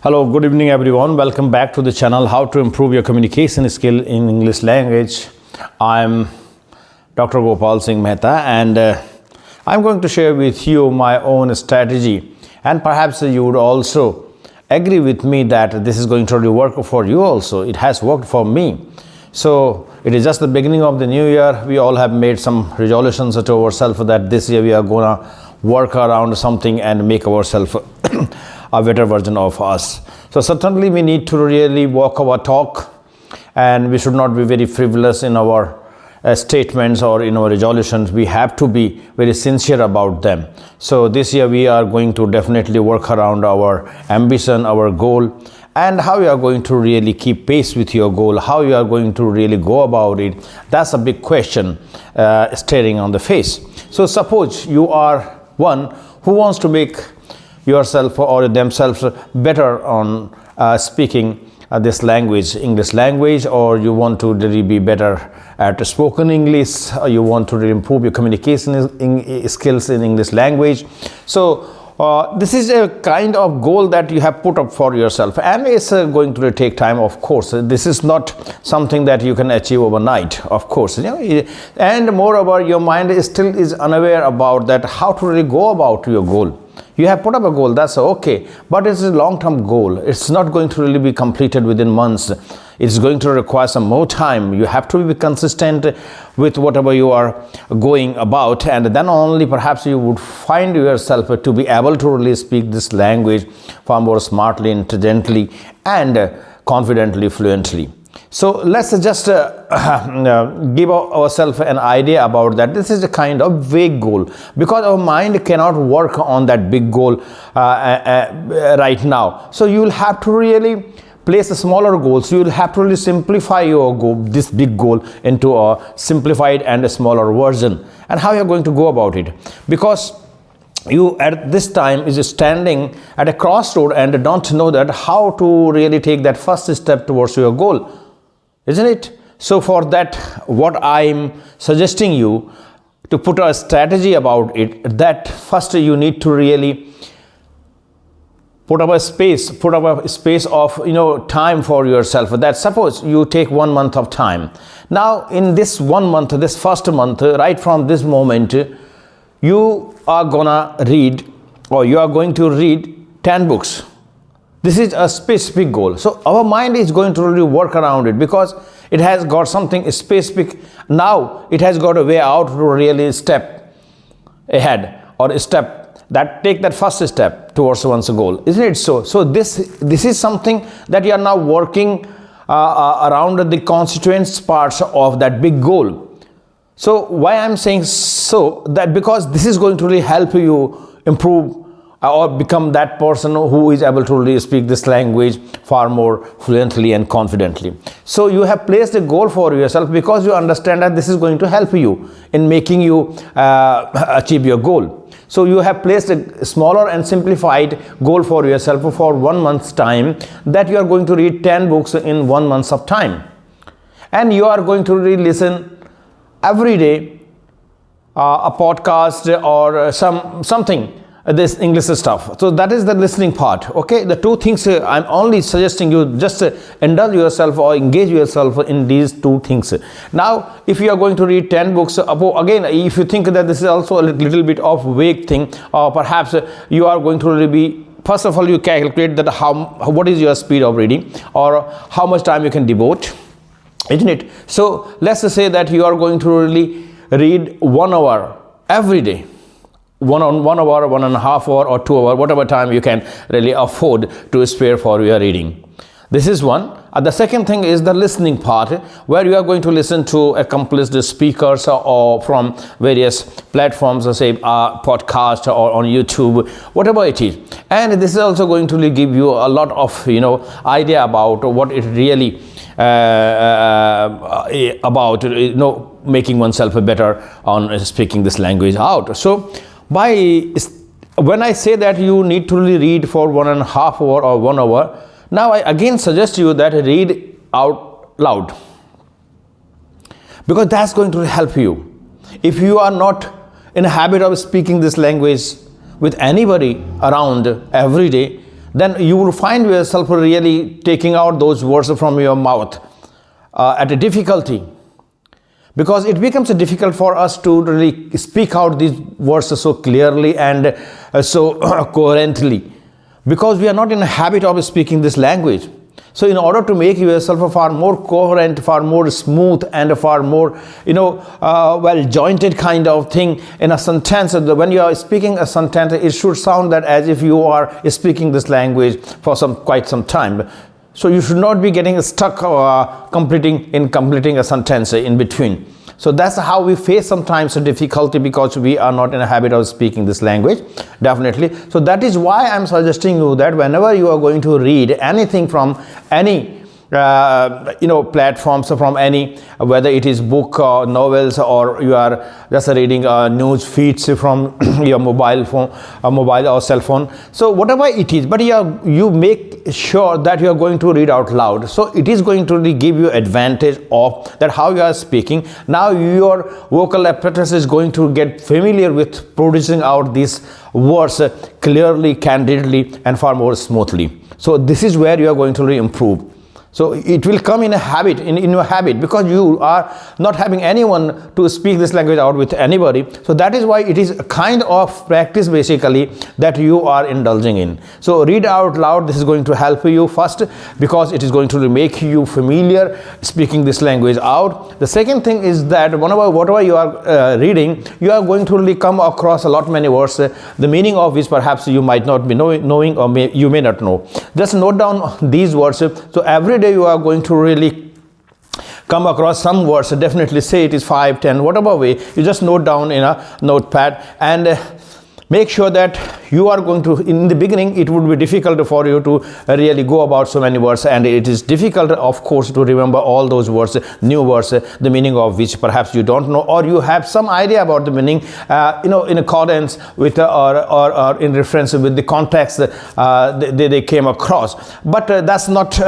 Hello, good evening everyone. Welcome back to the channel How to Improve Your Communication Skill in English Language. I'm Dr. Gopal Singh Mehta and I'm going to share with you my own strategy, and perhaps you would also agree with me that this is going to really work for you also. It has worked for me. So it is just the beginning of the new year. We all have made some resolutions to ourselves that this year we are gonna work around something and make ourselves a better version of us. So certainly we need to really walk our talk, and we should not be very frivolous in our statements or in our resolutions. We have to be very sincere about them. So this year we are going to definitely work around our ambition, our goal, and how you are going to really keep pace with your goal, how you are going to really go about it. That's a big question staring on the face. So suppose you are one who wants to make yourself or themselves better on speaking this language, English language, or you want to really be better at spoken English, or you want to really improve your communication skills in English language. So this is a kind of goal that you have put up for yourself, and it's going to take time, of course. This is not something that you can achieve overnight, of course. And moreover, your mind still is unaware about that, how to really go about your goal. You have put up a goal, that's okay, but it's a long-term goal. It's not going to really be completed within months. It's going to require some more time. You have to be consistent with whatever you are going about, and then only perhaps you would find yourself to be able to really speak this language far more smartly, intelligently, and confidently, fluently. So let's just give ourselves an idea about that. This is a kind of vague goal, because our mind cannot work on that big goal right now. So you will have to really place a smaller goals. You will have to really simplify your goal, this big goal, into a simplified and a smaller version. And how you are going to go about it? Because you at this time is standing at a crossroad and don't know that how to really take that first step towards your goal, isn't it? So for that, what I'm suggesting you to put a strategy about it, that first you need to really put up a space of time for yourself. That suppose you take 1 month of time. Now in this 1 month, this first month, right from this moment, you are gonna read, or you are going to read 10 books. This is a specific goal. So our mind is going to really work around it, because it has got something specific. Now it has got a way out to really step ahead, or take that first step towards one's goal, isn't it? So this is something that you are now working around the constituents parts of that big goal. So why I'm saying so, that because this is going to really help you improve or become that person who is able to really speak this language far more fluently and confidently. So you have placed a goal for yourself because you understand that this is going to help you in making you achieve your goal. So you have placed a smaller and simplified goal for yourself for 1 month's time, that you are going to read 10 books in 1 month of time, and you are going to really listen every day a podcast or something, this English stuff. So that is the listening part. Okay, the two things I'm only suggesting you just indulge yourself or engage yourself in these two things. Now if you are going to read 10 books, again, if you think that this is also a little bit of vague thing, or perhaps you are going to really be, first of all, you calculate that what is your speed of reading, or how much time you can devote, isn't it? So let's say that you are going to really read 1 hour every day. 1 hour, 1.5 hours, or 2 hours, whatever time you can really afford to spare for your reading. This is one. The second thing is the listening part, where you are going to listen to accomplished speakers or from various platforms, say podcast or on YouTube, whatever it is. And this is also going to really give you a lot of idea about what it really about making oneself better on speaking this language out. So when I say that you need to really read for 1.5 hours or 1 hour, now I again suggest you that read out loud, because that's going to help you. If you are not in a habit of speaking this language with anybody around every day, then you will find yourself really taking out those words from your mouth at a difficulty, because it becomes difficult for us to really speak out these words so clearly and so coherently, because we are not in a habit of speaking this language. So in order to make yourself a far more coherent, far more smooth, and a far more, well-jointed kind of thing in a sentence, when you are speaking a sentence, it should sound that as if you are speaking this language for quite some time. So you should not be getting stuck completing a sentence in between. So that's how we face sometimes a difficulty, because we are not in a habit of speaking this language, definitely. So that is why I'm suggesting you that whenever you are going to read anything from any platforms, from any, whether it is book or novels, or you are just reading news feeds from your mobile phone, mobile or cell phone, so whatever it is, but you make sure that you are going to read out loud. So it is going to really give you advantage of that how you are speaking. Now your vocal apparatus is going to get familiar with producing out these words clearly, candidly, and far more smoothly. So this is where you are going to really improve. So it will come in a habit, in your habit, because you are not having anyone to speak this language out with anybody. So that is why it is a kind of practice basically that you are indulging in. So read out loud. This is going to help you first, because it is going to make you familiar speaking this language out. The second thing is that whatever you are reading, you are going to really come across a lot many words, the meaning of which perhaps you might not be knowing, or you may not know. Just note down these words. So every day you are going to really come across some words. Definitely say it is 5, 10, whatever way, you just note down in a notepad, and make sure that you are going to, in the beginning it would be difficult for you to really go about so many words, and it is difficult of course to remember all those words, new words, the meaning of which perhaps you don't know, or you have some idea about the meaning in accordance with or in reference with the context they came across. But that's not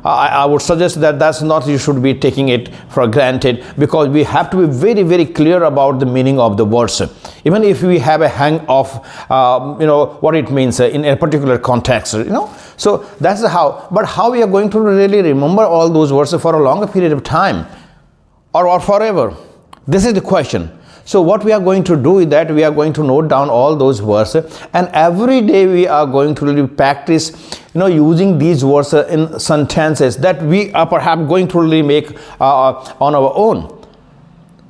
I would suggest that that's not, you should be taking it for granted, because we have to be very, very clear about the meaning of the words, even if we have a hang of what it means in a particular context, so that's how. But how we are going to really remember all those words for a longer period of time, or forever? This is the question. So what we are going to do is that we are going to note down all those words, and every day we are going to really practice using these words in sentences that we are perhaps going to really make on our own.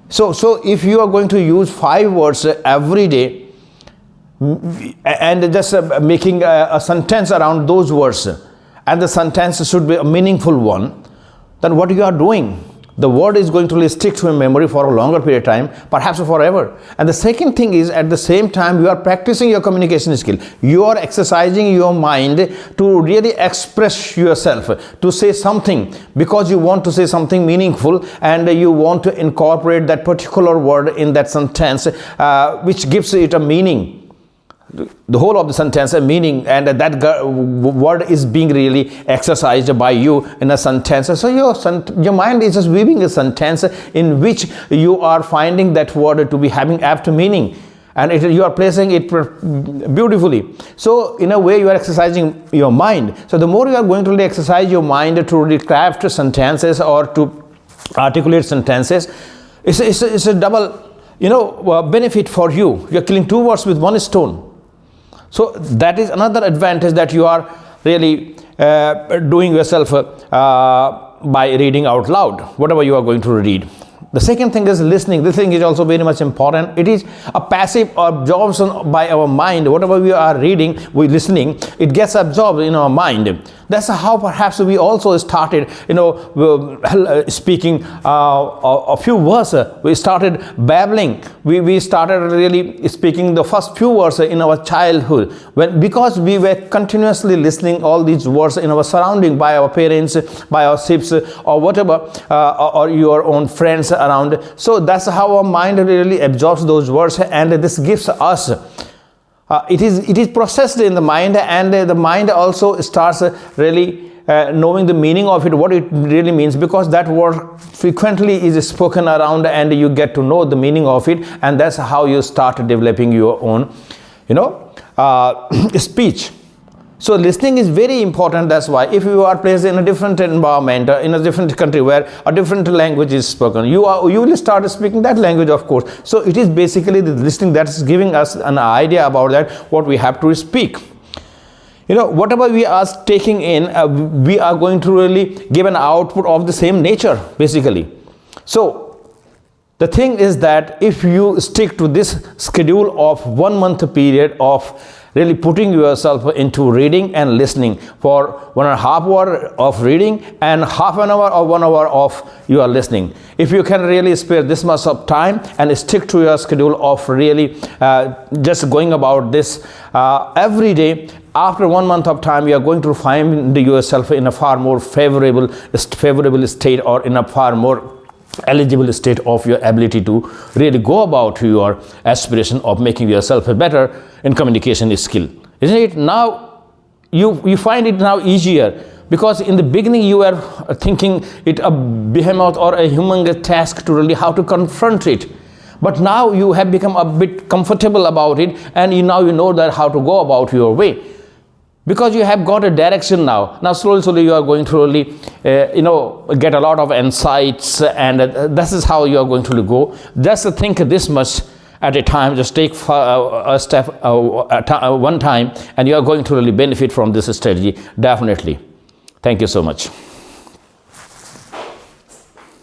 So if you are going to use 5 words every day and just making a sentence around those words, and the sentence should be a meaningful one, then what you are doing, the word is going to really stick to your memory for a longer period of time, perhaps forever. And the second thing is, at the same time, you are practicing your communication skill. You are exercising your mind to really express yourself, to say something, because you want to say something meaningful, and you want to incorporate that particular word in that sentence, which gives it a meaning. The whole of the sentence a meaning, and that word is being really exercised by you in a sentence. So your mind is just weaving a sentence in which you are finding that word to be having apt meaning, and you are placing it beautifully. So in a way you are exercising your mind. So the more you are going to really exercise your mind to really craft sentences or to articulate sentences, it's a double benefit for you. You are killing 2 birds with 1 stone. So that is another advantage that you are really doing yourself by reading out loud, whatever you are going to read. The second thing is listening. This thing is also very much important. It is a passive absorption by our mind. Whatever we are reading, we listening, it gets absorbed in our mind. That's how perhaps we also started, speaking a few words. We started babbling. We started really speaking the first few words in our childhood, because we were continuously listening all these words in our surrounding, by our parents, by our siblings, or whatever, or your own friends around. So that's how our mind really absorbs those words, and this gives us it is processed in the mind, and the mind also starts really knowing the meaning of it, what it really means, because that word frequently is spoken around, and you get to know the meaning of it, and that's how you start developing your own speech. So listening is very important. That's why if you are placed in a different environment, in a different country where a different language is spoken, you will start speaking that language, of course. So it is basically the listening that is giving us an idea about that, what we have to speak. Whatever we are taking in, we are going to really give an output of the same nature, basically. So the thing is that if you stick to this schedule of 1 month period of really putting yourself into reading and listening for 1.5 hours of reading and half an hour or 1 hour of your listening. If you can really spare this much of time and stick to your schedule of really just going about this every day, after 1 month of time, you are going to find yourself in a far more favorable state, or in a far more eligible state of your ability to really go about your aspiration of making yourself better in communication skill. Isn't it? Now you find it now easier, because in the beginning you were thinking it a behemoth or a humongous task to really how to confront it. But now you have become a bit comfortable about it, and you know that how to go about your way, because you have got a direction now. Now slowly you are going to really get a lot of insights, and this is how you are going to go. Just think this much at a time. Just take a step one time, and you are going to really benefit from this strategy, definitely. Thank you so much.